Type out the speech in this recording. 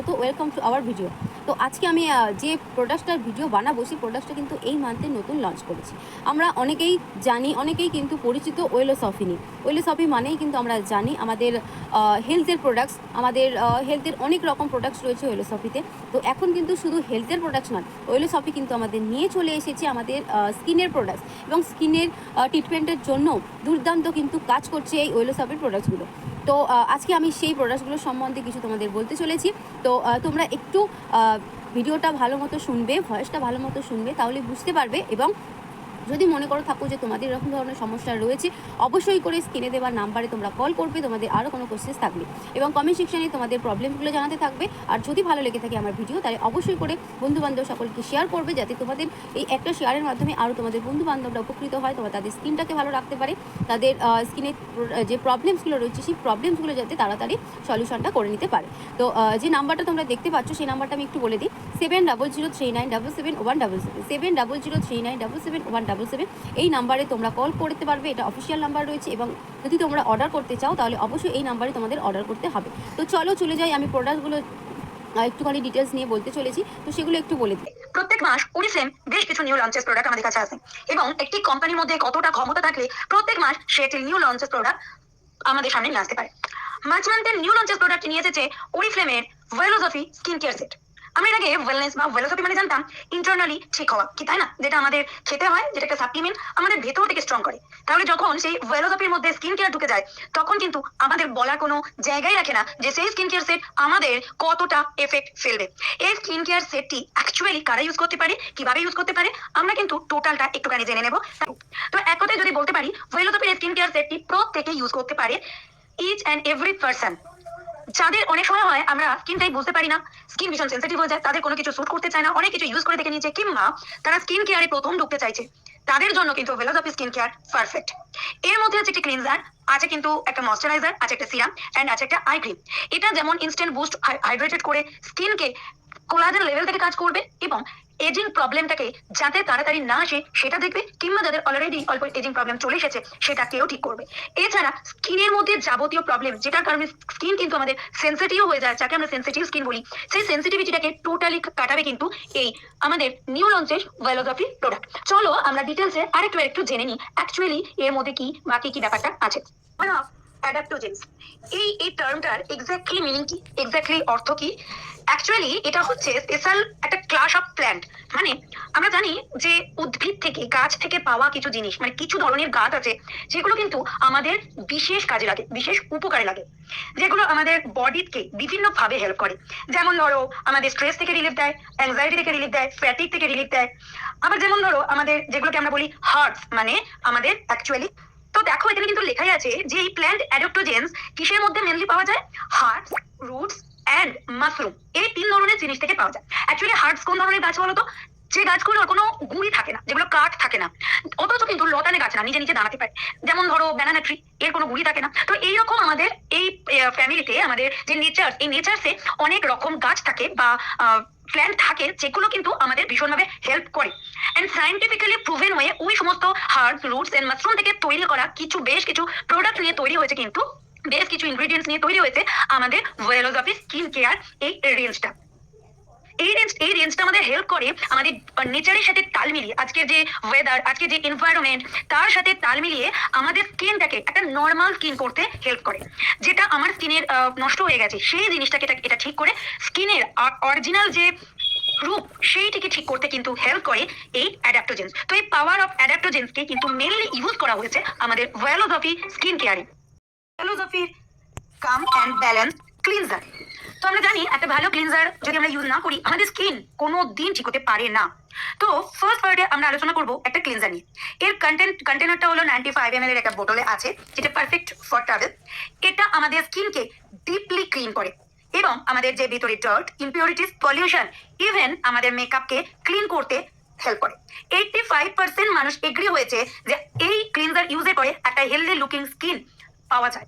স্বাগত, welcome to our video. তো আজকে আমি যে প্রোডাক্টটার ভিডিও বানাবো সেই প্রোডাক্টটা কিন্তু এই মান্থে নতুন লঞ্চ করেছি। আমরা অনেকেই জানি, অনেকেই কিন্তু পরিচিত ওয়েলোসফি নিয়ে। ওয়েলোসফি মানেই কিন্তু আমরা জানি আমাদের হেলথের প্রোডাক্টস, আমাদের হেলথের অনেক রকম প্রোডাক্টস রয়েছে ওয়েলোসফিতে। তো এখন কিন্তু শুধু হেলথের প্রোডাক্টস নয়, ওয়েলোসফি কিন্তু আমাদের নিয়ে চলে এসেছে আমাদের স্কিনের প্রোডাক্টস এবং স্কিনের ট্রিটমেন্টের জন্য দুর্দান্ত কিন্তু কাজ করছে এই ওয়েলোসফির প্রোডাক্টসগুলো। তো আজকে আমি সেই প্রোডাক্টসগুলো সম্বন্ধে কিছু তোমাদের বলতে চলেছি। তো তোমরা একটু ভিডিওটা ভালো মতো শুনবে, ভয়েসটা ভালো মতো শুনবে, তাহলে বুঝতে পারবে। এবং যদি মনে করো থাকো যে তোমাদের এরকম ধরনের সমস্যা রয়েছে, অবশ্যই করে স্ক্রিনে দেওয়ার নাম্বারে তোমরা কল করবে তোমাদের আরও কোনো কোয়েশ্চেন্স থাকলে, এবং কমেন্ট সেকশনে তোমাদের প্রবলেমগুলো জানাতে থাকবে। আর যদি ভালো লেগে থাকে আমার ভিডিও, তাহলে অবশ্যই করে বন্ধুবান্ধব সকলকে শেয়ার করবে, যাতে তোমাদের এই একটা শেয়ারের মাধ্যমে আরও তোমাদের বন্ধুবান্ধবরা উপকৃত হয়, তোমরা তাদের স্কিনটাকে ভালো রাখতে পারে, তাদের স্কিনের যে প্রবলেমসগুলো রয়েছে সেই প্রবলেমসগুলো যাতে তাড়াতাড়ি সলিউশনটা করে নিতে পারে। তো যে নাম্বারটা তোমরা দেখতে পাচ্ছ সেই নাম্বারটা আমি একটু বলে দিই, 7003977177, 7003977177। এই নাম্বারে তোমরা কল করতে পারবে, এটা অফিসিয়াল নাম্বার রয়েছে। এবং যদি তোমরা অর্ডার করতে চাও তাহলে অবশ্যই এই নাম্বারে তোমাদের অর্ডার করতে হবে। তো চলো চলে যাই, আমি প্রোডাক্টগুলো একটুখানি ডিটেলস নিয়ে বলতে চলেছি, তো সেগুলো একটু বলে দিই। প্রত্যেক মাস ওরিফ্লেম বেশ কিছু নিউ লঞ্চেস প্রোডাক্ট আমাদের কাছে আসে, এবং একটি কোম্পানির মধ্যে কতটা ক্ষমতা থাকলে প্রত্যেক মাস সে একটি নিউ লঞ্চেস প্রোডাক্ট আমাদের সামনে নিয়ে আসতে পারে। মার্চ মান্থের নিউ লঞ্চেস প্রোডাক্ট নিয়ে এসেছে ওরিফ্লেমের ওয়েলোসফি স্কিন কেয়ার সেট। আমরা এর আগে ওয়েলনেস বা ওয়েলোসফি মানে জানতাম ইন্টারনালি ঠিক হওয়া, কি তাই না, যেটা আমাদের খেতে হয়, যেটা একটা সাপ্লিমেন্ট আমাদের ভেতর থেকে স্ট্রং করে। তাহলে যখন সেই ওয়েলোসফির মধ্যে স্কিন কেয়ার ঢুকে যায়, তখন কিন্তু আমাদের বলার কোনো জায়গায় রাখে না যে সেই স্কিন কেয়ার সেট আমাদের কতটা এফেক্ট ফেলবে। এই স্কিন কেয়ার সেটটি অ্যাকচুয়ালি কারা ইউজ করতে পারে, কিভাবে ইউজ করতে পারে, আমরা কিন্তু টোটালটা একটুখানি জেনে নেব। তো এক কথায় যদি বলতে পারি, ওয়েলোসফির স্কিন কেয়ার সেটটি প্রত্যেকে ইউজ করতে পারে, ইচ অ্যান্ড এভরি পার্সন। যাদের অনেক সময় হয় আমরা স্কিনটাই বুঝতে পারি না, স্কিন ভীষণ সেন্সিটিভ হয়ে যায়, তাদের কোনো কিছু স্যুট করতে চায় না, অনেক কিছু ইউজ করে দেখে নিয়েছে, কিংবা তারা স্কিন কেয়ারে প্রথম ঢুকতে চাইছে, তাদের জন্য কিন্তু ওয়েলোসফি স্কিন কেয়ার পারফেক্ট। এর মধ্যে আছে একটি ক্লিনজার, আছে কিন্তু একটা ময়শ্চারাইজার, আছে একটা সিরাম এন্ড আছে একটা আই ক্রিম। এটা যেমন ইনস্ট্যান্ট বুস্ট হাইড্রেটেড করে স্কিনকে কোলাজেন লেভেল থেকে কাজ করবে, এবং এজিং প্রবলেমটাকে যাতে তাড়াতাড়ি না আসে সেটা দেখবে, কিংবা যাদের অলরেডি অল্প এজিং প্রবলেম চলে এসেছে সেটাকেও ঠিক করবে। এছাড়া স্কিনের মধ্যে যাবতীয় প্রবলেম, যেটার কারণে স্কিন কিন্তু আমাদের সেন্সিটিভ হয়ে যায়, যাকে আমরা সেন্সিটিভ স্কিন বলি, সেই সেন্সিটিভিটিটাকে টোটালি কাটাবে কিন্তু এই আমাদের নিউ লঞ্চের ওয়েলোসফি প্রোডাক্ট। চলো আমরা ডিটেলসে আরেকটু জেনে নিই অ্যাকচুয়ালি এর মধ্যে কি বাকি কি ব্যাপারটা আছে। অ্যাডাপ্টোজেন্স, এই টার্মটার এক্স্যাক্টলি মিনিং কি, এক্স্যাক্টলি অর্থ কি? অ্যাকচুয়ালি এটা হচ্ছে স্পেশাল একটা ক্লাস অফ প্ল্যান্ট। মানে আমরা জানি যে উদ্ভিদ থেকে, গাছ থেকে পাওয়া কিছু জিনিস, মানে কিছু ধরনের গাছ আছে যেগুলো কিন্তু আমাদের বিশেষ কাজে লাগে, বিশেষ উপকারে লাগে, যেগুলো আমাদের বডিকে বিভিন্ন ভাবে হেল্প করে। যেমন ধরো আমাদের স্ট্রেস থেকে রিলিফ দেয়, অ্যাংজাইটি থেকে রিলিফ দেয়, ফ্যাটিক থেকে রিলিফ দেয়। আবার যেমন ধরো আমাদের যেগুলোকে আমরা বলি হার্টস, মানে আমাদের অ্যাকচুয়ালি, তো দেখো এখানে কিন্তু লেখাই আছে যে এই প্ল্যান্ট অ্যাডাপ্টোজেন্স কিসের মধ্যে মেনলি পাওয়া যায়, হার্টস, রুটস এন্ড মাশরুম, এই তিন ধরনের জিনিস থেকে পাওয়া যায়। অ্যাকচুয়ালি হার্টস কোন ধরনের গাছ বলতো, যে গাছগুলোর কোনো গুঁড়ি থাকে না, যেগুলো কাঠ থাকে না, অথচ কিন্তু লতানে গাছ না, নিজে নিজে দাঁড়াতে পারে। যেমন ধরো ব্যানানা ট্রি, এর কোনো গুঁড়ি থাকে না। তো এইরকম আমাদের এই ফ্যামিলিতে আমাদের যে নেচার, এই নেচারসে অনেক রকম গাছ থাকে বা প্ল্যান্ট থাকে, যেগুলো কিন্তু আমাদের ভীষণভাবে হেল্প করে। এন্ড সায়েন্টিফিক্যালি প্রুভেন হয়ে ওই সমস্ত হার্বস, রুটস এন্ড মাশরুম থেকে তৈরি করা বেশ কিছু প্রোডাক্ট নিয়ে তৈরি হয়েছে, কিন্তু বেশ কিছু ইনগ্রেডিয়েন্টস নিয়ে তৈরি হয়েছে আমাদের ওয়েলোসফি স্কিন কেয়ার এই রেঞ্জটা। এই রেঞ্জটা আমাদের হেল্প করে আমাদের নেচারের সাথে তাল মিলিয়ে, আজকের যে ওয়েদার, আজকের যে এনভায়রনমেন্ট, তার সাথে তাল মিলিয়ে আমাদের স্কিনটাকে একটা নর্মাল স্কিন করতে হেল্প করে। যেটা আমার স্কিনের নষ্ট হয়ে গেছে সেই জিনিসটাকে এটা ঠিক করে স্কিনের অরিজিনাল যে রূপ সেইটিকে ঠিক করতে কিন্তু হেল্প করে এই অ্যাডাপ্টোজেন্স। তো এই পাওয়ার অফ অ্যাডাপ্টোজেন্সকে কিন্তু মেনলি ইউজ করা হয়েছে আমাদের ওয়েলোসফি স্কিন কেয়ারে। ওয়েলোসফির কাম অ্যান্ড ব্যালেন্স ক্লিনজার। তো আমরা জানি একটা ভালো ক্লিনজার যদি আমরা ইউজ না করি, আমাদের স্কিন কোনো দিন ঠিক হতে পারে না। তো ফার্স্ট পার্টে আমরা আলোচনা করব একটা ক্লিনজার নিয়ে। এর কন্টেনারটা হলো 95 ml এর একটা বোতলে আছে, যেটা পারফেক্ট ফর ট্রাভেল। এটা আমাদের স্কিনকে ডিপলি ক্লিন করে, এবং আমাদের যে ভিতরে ডার্ট, ইম্পিউরিটিস, পলিউশন, ইভেন আমাদের মেকআপকে ক্লিন করতে হেল্প করে। 85% মানুষ এগ্রি হয়েছে যে এই ক্লিনজার ইউজের পরে একটা হেলদি লুকিং স্কিন পাওয়া যায়।